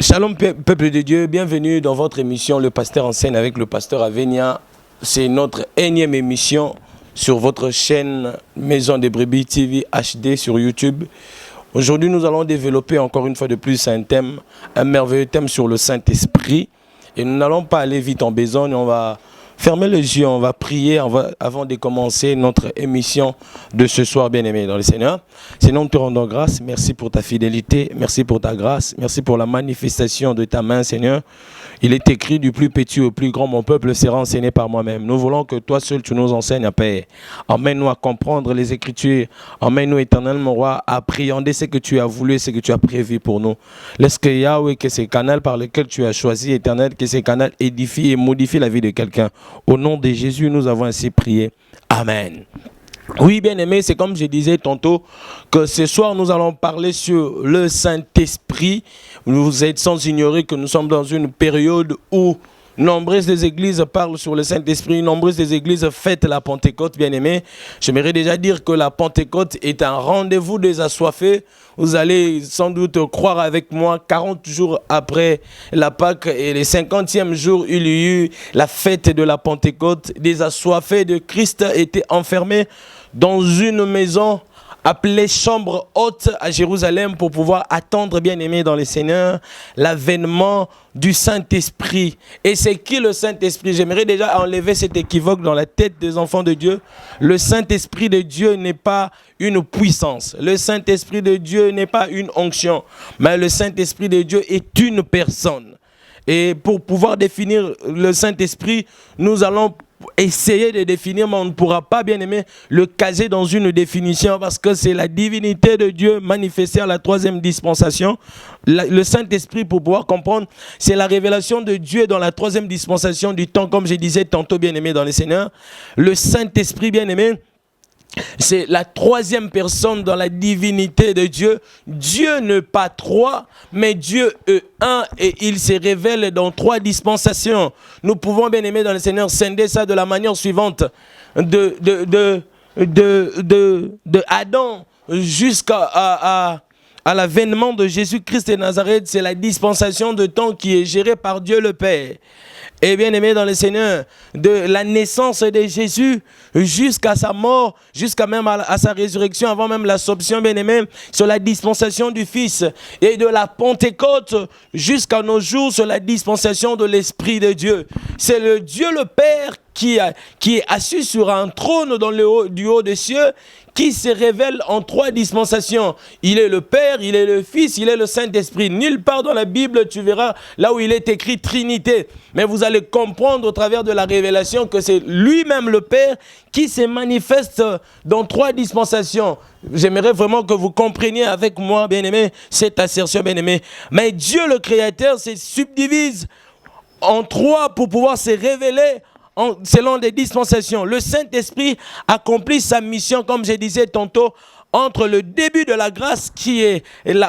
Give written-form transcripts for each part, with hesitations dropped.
Shalom peuple de Dieu, bienvenue dans votre émission Le Pasteur en scène avec le pasteur Avenia. C'est notre énième émission sur votre chaîne Maison des Brebis TV HD sur YouTube. Aujourd'hui, nous allons développer encore une fois de plus un thème, un merveilleux thème sur le Saint-Esprit. Et nous n'allons pas aller vite en besogne, on va fermer les yeux, on va prier avant de commencer notre émission de ce soir, bien-aimé dans le Seigneur. Seigneur, nous te rendons grâce. Merci pour ta fidélité, merci pour ta grâce, merci pour la manifestation de ta main, Seigneur. Il est écrit du plus petit au plus grand, mon peuple sera enseigné par moi-même. Nous voulons que toi seul tu nous enseignes, Père. Emmène-nous à comprendre les Écritures. Emmène-nous, éternel mon roi, à appréhender ce que tu as voulu, ce que tu as prévu pour nous. Laisse que Yahweh, que ces canaux par lesquels tu as choisi, éternel, que ces canaux édifient et modifient la vie de quelqu'un. Au nom de Jésus, nous avons ainsi prié. Amen. Oui, bien-aimé, c'est comme je disais tantôt, que ce soir, nous allons parler sur le Saint-Esprit. Vous êtes sans ignorer que nous sommes dans une période où nombreuses des églises parlent sur le Saint-Esprit, nombreuses des églises fêtent la Pentecôte, bien-aimé. J'aimerais déjà dire que la Pentecôte est un rendez-vous des assoiffés. Vous allez sans doute croire avec moi, 40 jours après la Pâque et le 50e jour, il y a eu la fête de la Pentecôte. Des assoiffés de Christ étaient enfermés dans une maison appelée chambre haute à Jérusalem pour pouvoir attendre, bien-aimé dans le Seigneur, l'avènement du Saint-Esprit. Et c'est qui le Saint-Esprit? J'aimerais déjà enlever cet équivoque dans la tête des enfants de Dieu. Le Saint-Esprit de Dieu n'est pas une puissance. Le Saint-Esprit de Dieu n'est pas une onction. Mais le Saint-Esprit de Dieu est une personne. Et pour pouvoir définir le Saint-Esprit, nous allons essayer de définir, mais on ne pourra pas, bien aimé, le caser dans une définition parce que c'est la divinité de Dieu manifestée à la troisième dispensation. Le Saint-Esprit, pour pouvoir comprendre, c'est la révélation de Dieu dans la troisième dispensation du temps, comme je disais tantôt, bien aimé dans le Seigneur. Le Saint-Esprit, bien aimé, c'est la troisième personne dans la divinité de Dieu. Dieu n'est pas trois, mais Dieu est un et il se révèle dans trois dispensations. Nous pouvons, bien aimer dans le Seigneur, scinder ça de la manière suivante. De Adam jusqu'à l'avènement de Jésus-Christ de Nazareth, c'est la dispensation de temps qui est gérée par Dieu le Père. Et bien aimé dans le Seigneur, de la naissance de Jésus jusqu'à sa mort, jusqu'à même à sa résurrection, avant même l'Assomption, bien aimé, sur la dispensation du Fils. Et de la Pentecôte jusqu'à nos jours, sur la dispensation de l'Esprit de Dieu. C'est le Dieu le Père qui est assis sur un trône dans du haut des cieux, qui se révèle en trois dispensations. Il est le Père, il est le Fils, il est le Saint-Esprit. Nulle part dans la Bible, tu verras là où il est écrit Trinité. Mais vous allez comprendre au travers de la révélation que c'est lui-même le Père qui se manifeste dans trois dispensations. J'aimerais vraiment que vous compreniez avec moi, bien-aimé, cette assertion, bien-aimé. Mais Dieu le Créateur se subdivise en trois pour pouvoir se révéler selon des dispensations. Le Saint-Esprit accomplit sa mission, comme je disais tantôt, entre le début de la grâce qui est l'événement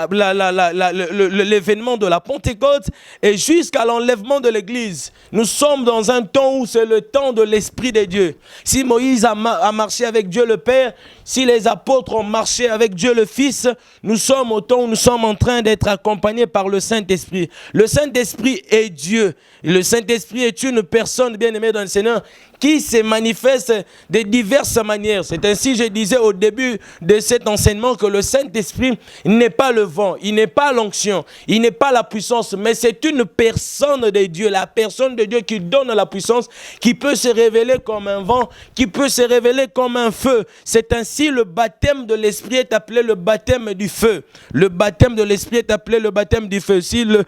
de la Pentecôte et jusqu'à l'enlèvement de l'Église. Nous sommes dans un temps où c'est le temps de l'Esprit de Dieu. Si Moïse a marché avec Dieu le Père, si les apôtres ont marché avec Dieu le Fils, nous sommes au temps où nous sommes en train d'être accompagnés par le Saint-Esprit. Le Saint-Esprit est Dieu. Le Saint-Esprit est une personne bien-aimée dans le Seigneur qui se manifeste de diverses manières. C'est ainsi, je disais au début de cet enseignement, que le Saint-Esprit n'est pas le vent, il n'est pas l'onction, il n'est pas la puissance, mais c'est une personne de Dieu, la personne de Dieu qui donne la puissance, qui peut se révéler comme un vent, qui peut se révéler comme un feu. C'est ainsi le baptême de l'Esprit est appelé le baptême du feu. Le baptême de l'Esprit est appelé le baptême du feu. Si le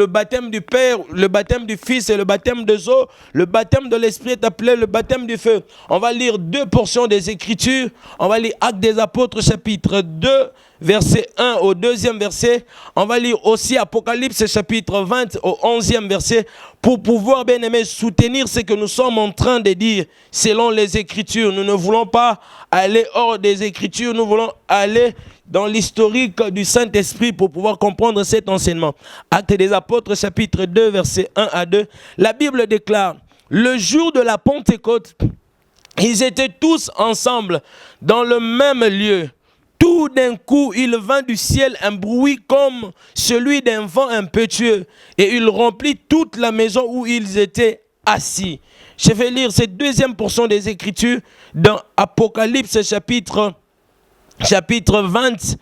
baptême du Père, le baptême du Fils et le baptême des eaux, le baptême de l'Esprit est appelé le baptême du feu. On va lire deux portions des Écritures. On va lire Actes des Apôtres chapitre 2, verset 1 au 2e verset. On va lire aussi Apocalypse chapitre 20 au 11e verset pour pouvoir, bien aimé, soutenir ce que nous sommes en train de dire selon les Écritures. Nous ne voulons pas aller hors des Écritures, nous voulons aller dans l'historique du Saint-Esprit pour pouvoir comprendre cet enseignement. Actes des Apôtres chapitre 2 verset 1 à 2. La Bible déclare: le jour de la Pentecôte, ils étaient tous ensemble dans le même lieu. Tout d'un coup, il vint du ciel un bruit comme celui d'un vent impétueux, et il remplit toute la maison où ils étaient assis. Je vais lire cette deuxième portion des Écritures dans Apocalypse chapitre 20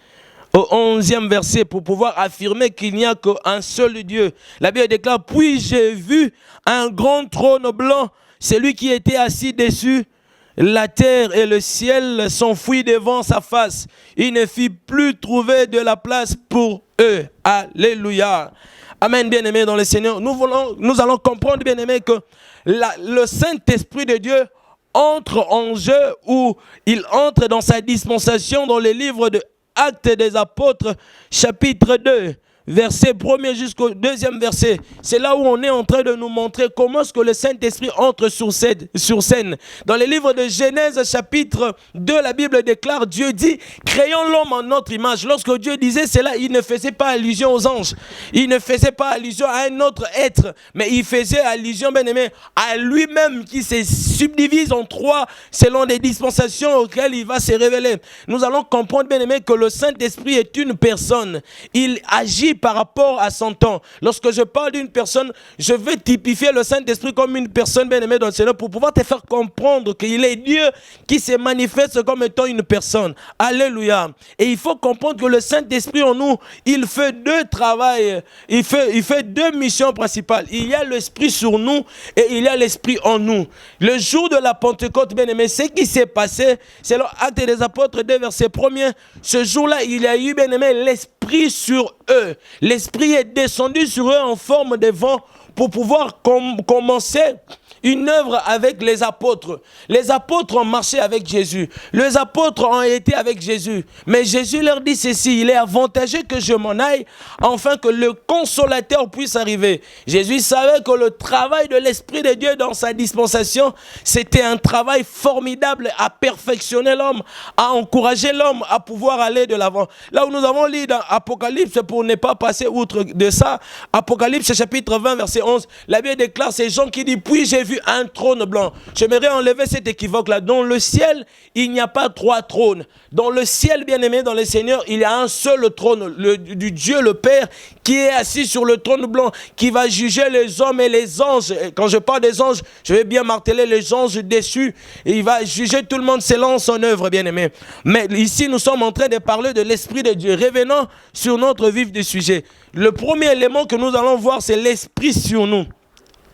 au 11e verset pour pouvoir affirmer qu'il n'y a qu'un seul Dieu. La Bible déclare, puis j'ai vu un grand trône blanc, celui qui était assis dessus. La terre et le ciel s'enfuient devant sa face. Il ne fit plus trouver de la place pour eux. Alléluia. Amen, bien-aimés dans le Seigneur. Nous allons comprendre, bien-aimés, que le Saint-Esprit de Dieu entre en jeu, ou il entre dans sa dispensation dans les livres de Actes des Apôtres, chapitre 2. Verset 1er jusqu'au 2e verset. C'est là où on est en train de nous montrer comment est-ce que le Saint-Esprit entre sur scène. Dans les livres de Genèse chapitre 2, la Bible déclare, Dieu dit, créons l'homme en notre image. Lorsque Dieu disait cela, il ne faisait pas allusion aux anges. Il ne faisait pas allusion à un autre être, mais il faisait allusion, bien aimé, à lui-même qui se subdivise en trois selon les dispensations auxquelles il va se révéler. Nous allons comprendre, bien aimé, que le Saint-Esprit est une personne. Il agit par rapport à son temps. Lorsque je parle d'une personne, je veux typifier le Saint-Esprit comme une personne bien-aimée dans le Seigneur pour pouvoir te faire comprendre qu'il est Dieu qui se manifeste comme étant une personne. Alléluia. Et il faut comprendre que le Saint-Esprit en nous, il fait deux travails, il fait deux missions principales. Il y a l'Esprit sur nous et il y a l'Esprit en nous. Le jour de la Pentecôte, bien-aimé, ce qui s'est passé, c'est l'Acte des Apôtres 2, verset 1er. Ce jour-là, il y a eu, bien-aimé, l'Esprit sur eux. L'Esprit est descendu sur eux en forme de vent pour pouvoir commencer une œuvre avec les apôtres. Les apôtres ont marché avec Jésus. Les apôtres ont été avec Jésus. Mais Jésus leur dit ceci, il est avantageux que je m'en aille, afin que le consolateur puisse arriver. Jésus savait que le travail de l'Esprit de Dieu dans sa dispensation, c'était un travail formidable à perfectionner l'homme, à encourager l'homme à pouvoir aller de l'avant. Là où nous avons lu dans Apocalypse, pour ne pas passer outre de ça, Apocalypse chapitre 20, verset 11, la Bible déclare ces gens qui disent, puis j'ai vu un trône blanc. J'aimerais enlever cet équivoque-là. Dans le ciel, il n'y a pas trois trônes. Dans le ciel, bien-aimé, dans le Seigneur, il y a un seul trône, du Dieu le Père, qui est assis sur le trône blanc, qui va juger les hommes et les anges. Et quand je parle des anges, je vais bien marteler les anges déçus. Et il va juger tout le monde selon son œuvre, bien-aimé. Mais ici, nous sommes en train de parler de l'Esprit de Dieu. Revenons sur notre vif du sujet. Le premier élément que nous allons voir, c'est l'Esprit sur nous.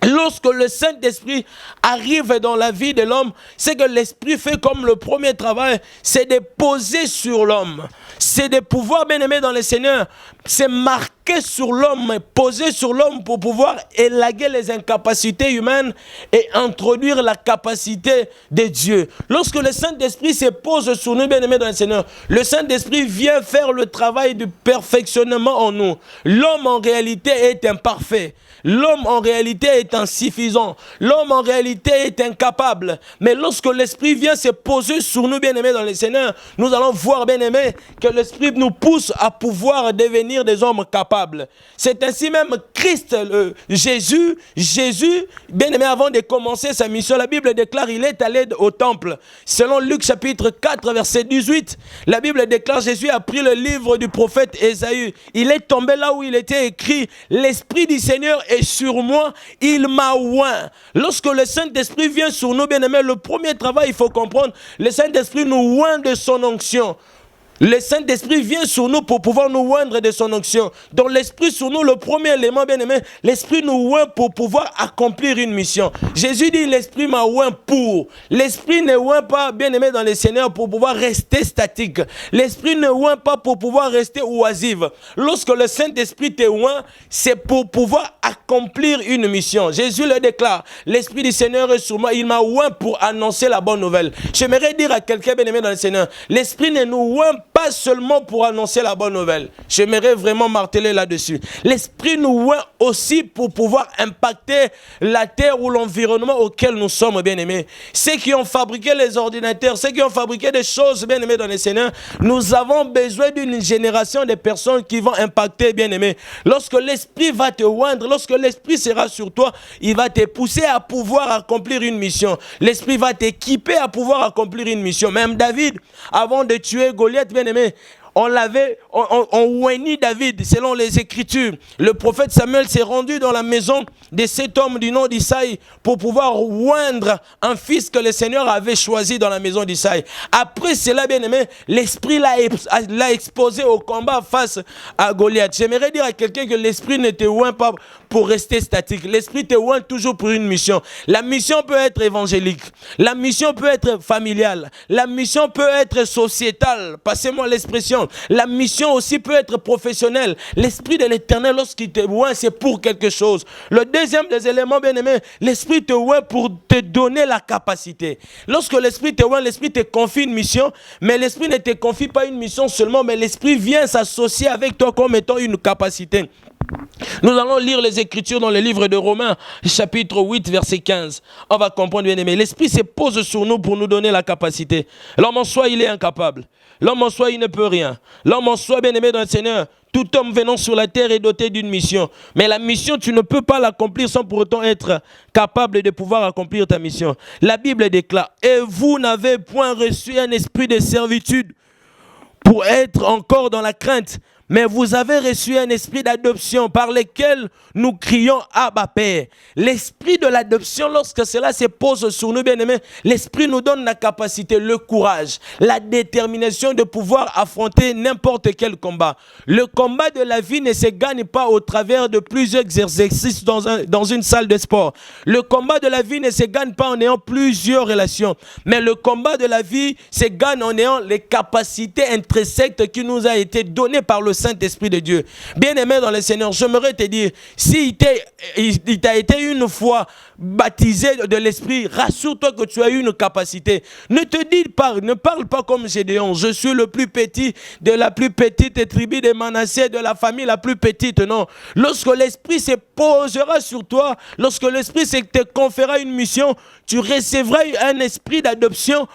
Lorsque le Saint-Esprit arrive dans la vie de l'homme, c'est que l'Esprit fait comme le premier travail, c'est de poser sur l'homme. C'est de pouvoir, bien aimé dans le Seigneur, c'est marquer sur l'homme, poser sur l'homme pour pouvoir élaguer les incapacités humaines et introduire la capacité de Dieu. Lorsque le Saint-Esprit se pose sur nous, bien aimé dans le Seigneur, le Saint-Esprit vient faire le travail du perfectionnement en nous. L'homme en réalité est imparfait. L'homme en réalité est insuffisant. L'homme en réalité est incapable. Mais lorsque l'Esprit vient se poser sur nous, bien-aimés dans le Seigneur, nous allons voir, bien-aimés, que l'Esprit nous pousse à pouvoir devenir des hommes capables. C'est ainsi même Christ, Jésus, bien-aimé, avant de commencer sa mission, la Bible déclare qu'il est allé au temple. Selon Luc chapitre 4, verset 18, la Bible déclare Jésus a pris le livre du prophète Ésaïe. Il est tombé là où il était écrit « L'Esprit du Seigneur est sur moi, il m'a oint. » Lorsque le Saint-Esprit vient sur nous, bien-aimés, le premier travail, il faut comprendre, le Saint-Esprit nous oint de son onction. Le Saint-Esprit vient sur nous pour pouvoir nous oindre de son onction. Donc l'Esprit sur nous, le premier élément, bien-aimé, l'Esprit nous oint pour pouvoir accomplir une mission. Jésus dit, l'Esprit m'a oint pour. L'Esprit ne oint pas, bien-aimé dans le Seigneur, pour pouvoir rester statique. L'Esprit ne oint pas pour pouvoir rester oisif. Lorsque le Saint-Esprit te oint, c'est pour pouvoir accomplir une mission. Jésus le déclare, l'Esprit du Seigneur est sur moi, il m'a oint pour annoncer la bonne nouvelle. J'aimerais dire à quelqu'un, bien-aimé dans le Seigneur, l'Esprit ne nous oint pas seulement pour annoncer la bonne nouvelle. J'aimerais vraiment marteler là-dessus. L'Esprit nous oint aussi pour pouvoir impacter la terre ou l'environnement auquel nous sommes, bien-aimés. Ceux qui ont fabriqué les ordinateurs, ceux qui ont fabriqué des choses, bien-aimés dans le Seigneur, nous avons besoin d'une génération de personnes qui vont impacter, bien-aimés. Lorsque l'Esprit va te oindre, lorsque l'Esprit sera sur toi, il va te pousser à pouvoir accomplir une mission. L'Esprit va t'équiper à pouvoir accomplir une mission. Même David, avant de tuer Goliath, bien-aimé, bien-aimé, on oignit David, selon les Écritures. Le prophète Samuel s'est rendu dans la maison de cet homme du nom d'Isaïe pour pouvoir oindre un fils que le Seigneur avait choisi dans la maison d'Isaïe. Après cela, bien-aimé, l'Esprit l'a exposé au combat face à Goliath. J'aimerais dire à quelqu'un que l'Esprit ne te oint pas pour rester statique. L'Esprit te oint toujours pour une mission. La mission peut être évangélique. La mission peut être familiale. La mission peut être sociétale. Passez-moi l'expression. La mission aussi peut être professionnelle. L'Esprit de l'Éternel, lorsqu'il te oint, c'est pour quelque chose. Le deuxième des éléments, bien-aimé, l'Esprit te oint pour te donner la capacité. Lorsque l'Esprit te oint, l'Esprit te confie une mission, mais l'Esprit ne te confie pas une mission seulement, mais l'Esprit vient s'associer avec toi comme étant une capacité. Nous allons lire les Écritures dans le livre de Romains, chapitre 8, verset 15. On va comprendre, bien aimé. L'Esprit se pose sur nous pour nous donner la capacité. L'homme en soi, il est incapable. L'homme en soi, il ne peut rien. L'homme en soi, bien aimé dans le Seigneur, tout homme venant sur la terre est doté d'une mission. Mais la mission, tu ne peux pas l'accomplir sans pour autant être capable de pouvoir accomplir ta mission. La Bible déclare, « Et vous n'avez point reçu un esprit de servitude pour être encore dans la crainte. Mais vous avez reçu un esprit d'adoption par lequel nous crions Abba Père. » L'esprit de l'adoption, lorsque cela se pose sur nous, bien-aimés, l'esprit nous donne la capacité, le courage, la détermination de pouvoir affronter n'importe quel combat. Le combat de la vie ne se gagne pas au travers de plusieurs exercices dans une salle de sport. Le combat de la vie ne se gagne pas en ayant plusieurs relations. Mais le combat de la vie se gagne en ayant les capacités intrinsèques qui nous a été données par le Saint-Esprit de Dieu. Bien-aimé dans le Seigneur, j'aimerais te dire, si il t'a été une fois baptisé de l'Esprit, rassure-toi que tu as eu une capacité. Ne parle pas comme Gédéon, je suis le plus petit de la plus petite tribu de Manassé, de la famille la plus petite. Non. Lorsque l'Esprit se posera sur toi, lorsque l'Esprit te conférera une mission, tu recevras un esprit d'adoption.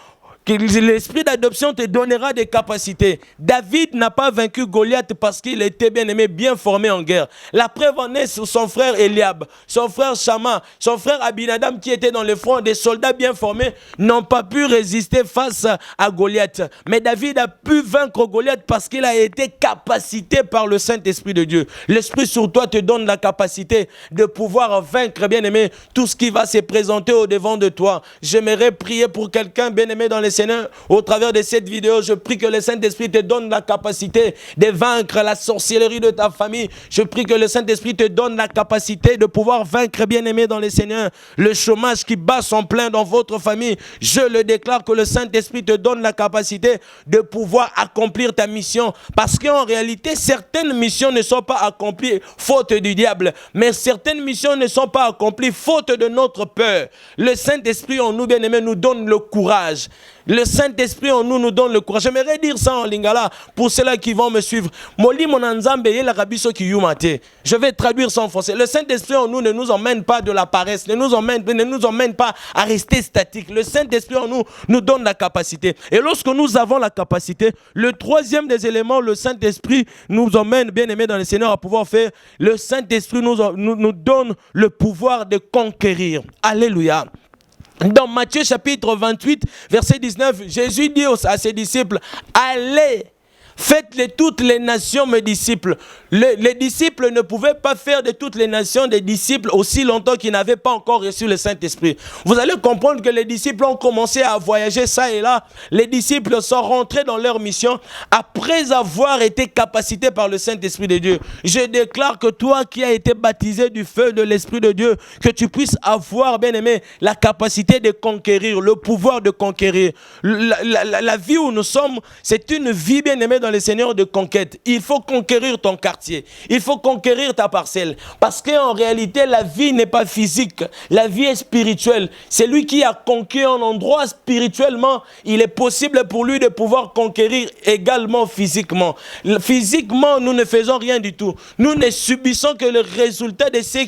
L'esprit d'adoption te donnera des capacités. David n'a pas vaincu Goliath parce qu'il était bien aimé, bien formé en guerre. La preuve en est sur son frère Eliab, son frère Shama, son frère Abinadam qui étaient dans le front. Des soldats bien formés n'ont pas pu résister face à Goliath. Mais David a pu vaincre Goliath parce qu'il a été capacité par le Saint-Esprit de Dieu. L'Esprit sur toi te donne la capacité de pouvoir vaincre, bien aimé, tout ce qui va se présenter au devant de toi. J'aimerais prier pour quelqu'un, bien aimé dans les Seigneur, au travers de cette vidéo, je prie que le Saint-Esprit te donne la capacité de vaincre la sorcellerie de ta famille. Je prie que le Saint-Esprit te donne la capacité de pouvoir vaincre, bien-aimé dans les Seigneurs, le chômage qui bat son plein dans votre famille. Je le déclare que le Saint-Esprit te donne la capacité de pouvoir accomplir ta mission. Parce qu'en réalité, certaines missions ne sont pas accomplies faute du diable. Mais certaines missions ne sont pas accomplies faute de notre peur. Le Saint-Esprit en nous, bien-aimé, nous donne le courage. Le Saint-Esprit en nous donne le courage. J'aimerais dire ça en lingala pour ceux-là qui vont me suivre. Je vais traduire ça en français. Le Saint-Esprit en nous ne nous emmène pas de la paresse, ne nous emmène pas à rester statique. Le Saint-Esprit en nous donne la capacité. Et lorsque nous avons la capacité, le troisième des éléments, le Saint-Esprit nous emmène, bien aimé dans le Seigneur, à pouvoir faire. Le Saint-Esprit nous donne le pouvoir de conquérir. Alléluia. Dans Matthieu chapitre 28, verset 19, Jésus dit à ses disciples, allez, faites-les toutes les nations mes disciples. Les disciples ne pouvaient pas faire de toutes les nations des disciples aussi longtemps qu'ils n'avaient pas encore reçu le Saint-Esprit. Vous allez comprendre que les disciples ont commencé à voyager ça et là. Les disciples sont rentrés dans leur mission après avoir été capacités par le Saint-Esprit de Dieu. Je déclare que toi qui as été baptisé du feu de l'Esprit de Dieu, que tu puisses avoir, bien aimé, la capacité de conquérir, le pouvoir de conquérir. La vie où nous sommes, c'est une vie, bien aimée, dans le Seigneur de conquête. Il faut conquérir ton quartier. Il faut conquérir ta parcelle. Parce qu'en réalité, la vie n'est pas physique. La vie est spirituelle. C'est lui qui a conquis un endroit spirituellement. Il est possible pour lui de pouvoir conquérir également physiquement. Physiquement, nous ne faisons rien du tout. Nous ne subissons que le résultat de ce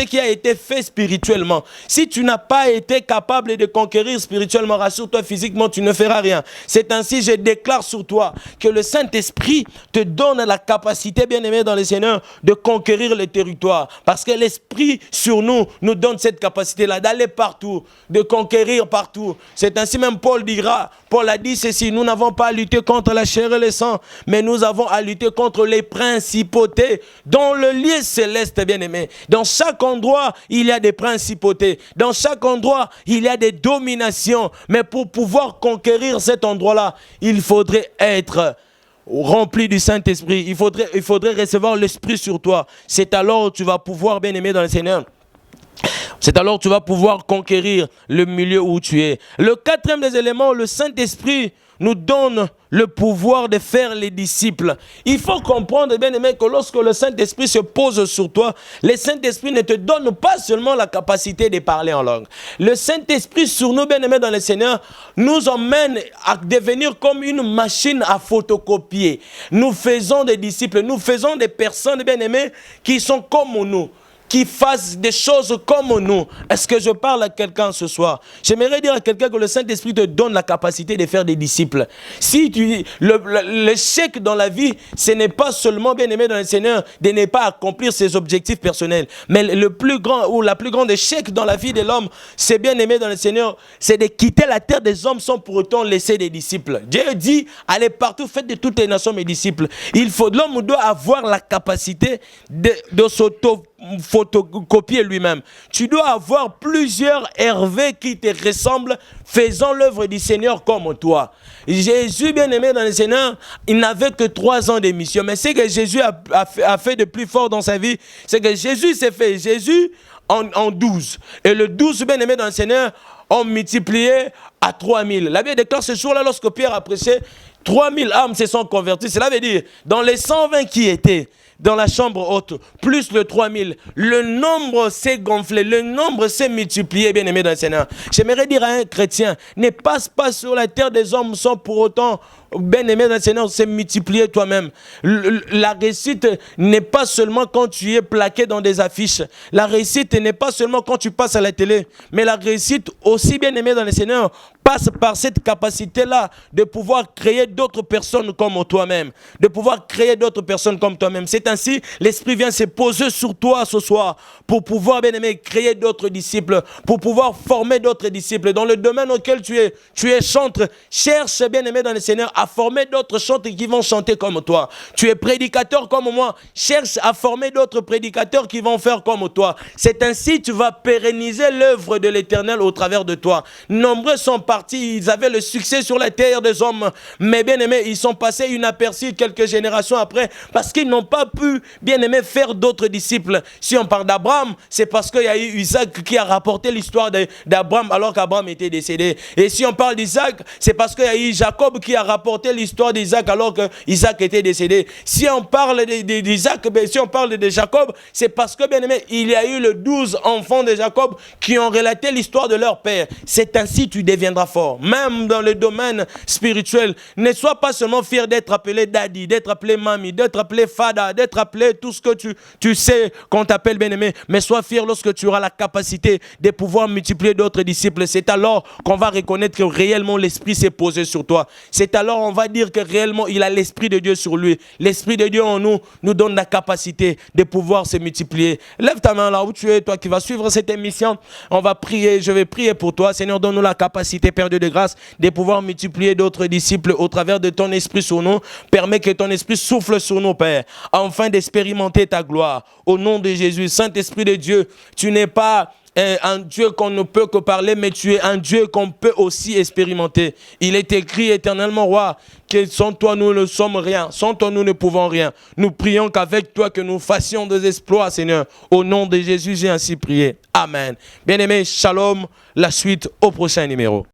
qui a été fait spirituellement. Si tu n'as pas été capable de conquérir spirituellement, rassure-toi, physiquement, tu ne feras rien. C'est ainsi, je déclare sur toi que le Saint-Esprit te donne la capacité, bien-aimé dans le Seigneur, de conquérir le territoire. Parce que l'Esprit sur nous donne cette capacité-là d'aller partout, de conquérir partout. C'est ainsi même Paul dira, Paul a dit ceci, nous n'avons pas à lutter contre la chair et le sang, mais nous avons à lutter contre les principautés dans le lieu céleste, bien-aimé. Dans chaque endroit, il y a des principautés. Dans chaque endroit, il y a des dominations. Mais pour pouvoir conquérir cet endroit-là, il faudrait être rempli du Saint-Esprit. Il faudrait recevoir l'Esprit sur toi. C'est alors que tu vas pouvoir, bien-aimé dans le Seigneur, c'est alors que tu vas pouvoir conquérir le milieu où tu es. Le quatrième des éléments, le Saint-Esprit nous donne le pouvoir de faire les disciples. Il faut comprendre, bien aimé, que lorsque le Saint-Esprit se pose sur toi, le Saint-Esprit ne te donne pas seulement la capacité de parler en langue. Le Saint-Esprit sur nous, bien aimé dans le Seigneur, nous emmène à devenir comme une machine à photocopier. Nous faisons des disciples, nous faisons des personnes, bien aimées, qui sont comme nous, qui fassent des choses comme nous. Est-ce que je parle à quelqu'un ce soir? J'aimerais dire à quelqu'un que le Saint-Esprit te donne la capacité de faire des disciples. Si l'échec dans la vie, ce n'est pas seulement, bien aimé dans le Seigneur, de ne pas accomplir ses objectifs personnels. Mais le plus grand ou la plus grande échec dans la vie de l'homme, c'est, bien aimé dans le Seigneur, c'est de quitter la terre des hommes sans pour autant laisser des disciples. Dieu dit, allez partout, faites de toutes les nations mes disciples. L'homme doit avoir la capacité de photocopier lui-même. Tu dois avoir plusieurs Hervé qui te ressemblent, faisant l'œuvre du Seigneur comme toi. Jésus, bien aimé dans le Seigneur, il n'avait que 3 ans de mission. Mais ce que Jésus a fait de plus fort dans sa vie, c'est que Jésus s'est fait Jésus en 12. Et le 12, bien aimé dans le Seigneur, ont multiplié à 3000. La Bible déclare ce jour-là, lorsque Pierre a prêché, 3000 âmes se sont converties. Cela veut dire, dans les 120 qui étaient dans la chambre haute, plus le 3000, le nombre s'est gonflé, le nombre s'est multiplié, bien aimé dans le Seigneur. J'aimerais dire à un chrétien, ne passe pas sur la terre des hommes sans pour autant, bien aimé dans le Seigneur, se multiplier toi-même. La réussite n'est pas seulement quand tu es plaqué dans des affiches. La réussite n'est pas seulement quand tu passes à la télé. Mais la réussite, aussi bien aimé dans le Seigneur, passe par cette capacité-là de pouvoir créer d'autres personnes comme toi-même. De pouvoir créer d'autres personnes comme toi-même. C'est ainsi, l'Esprit vient se poser sur toi ce soir pour pouvoir, bien aimé, créer d'autres disciples, pour pouvoir former d'autres disciples. Dans le domaine auquel tu es chantre, cherche, bien aimé dans le Seigneur, à former d'autres chantres qui vont chanter comme toi. Tu es prédicateur comme moi, cherche à former d'autres prédicateurs qui vont faire comme toi. C'est ainsi que tu vas pérenniser l'œuvre de l'Éternel au travers de toi. Nombreux sont partis, ils avaient le succès sur la terre des hommes, mais bien aimé, ils sont passés inaperçus quelques générations après parce qu'ils n'ont pas pu, bien aimé, faire d'autres disciples. Si on parle d'Abraham, c'est parce qu'il y a eu Isaac qui a rapporté l'histoire d'Abraham alors qu'Abraham était décédé. Et si on parle d'Isaac, c'est parce qu'il y a eu Jacob qui a rapporté l'histoire d'Isaac alors qu'Isaac était décédé. Si on parle d'Isaac, si on parle de Jacob, c'est parce que, bien aimé, il y a eu les 12 enfants de Jacob qui ont relaté l'histoire de leur père. C'est ainsi que tu deviendras fort. Même dans le domaine spirituel, ne sois pas seulement fier d'être appelé daddy, d'être appelé mamie, d'être appelé fada, d'être appelé tout ce que tu sais qu'on t'appelle, bien aimé, mais sois fier lorsque tu auras la capacité de pouvoir multiplier d'autres disciples. C'est alors qu'on va reconnaître que réellement l'Esprit s'est posé sur toi. C'est alors on va dire que réellement il a l'Esprit de Dieu sur lui. L'Esprit de Dieu en nous donne la capacité de pouvoir se multiplier. Lève ta main là où tu es, toi qui vas suivre cette émission. On va prier, je vais prier pour toi. Seigneur, donne-nous la capacité, Père Dieu de grâce, de pouvoir multiplier d'autres disciples au travers de ton Esprit sur nous. Permets que ton Esprit souffle sur nous, Père, afin d'expérimenter ta gloire. Au nom de Jésus, Saint-Esprit de Dieu, tu n'es pas un Dieu qu'on ne peut que parler, mais tu es un Dieu qu'on peut aussi expérimenter. Il est écrit éternellement, roi, que sans toi nous ne sommes rien, sans toi nous ne pouvons rien. Nous prions qu'avec toi que nous fassions des exploits, Seigneur. Au nom de Jésus, j'ai ainsi prié. Amen. Bien-aimés, shalom, la suite au prochain numéro.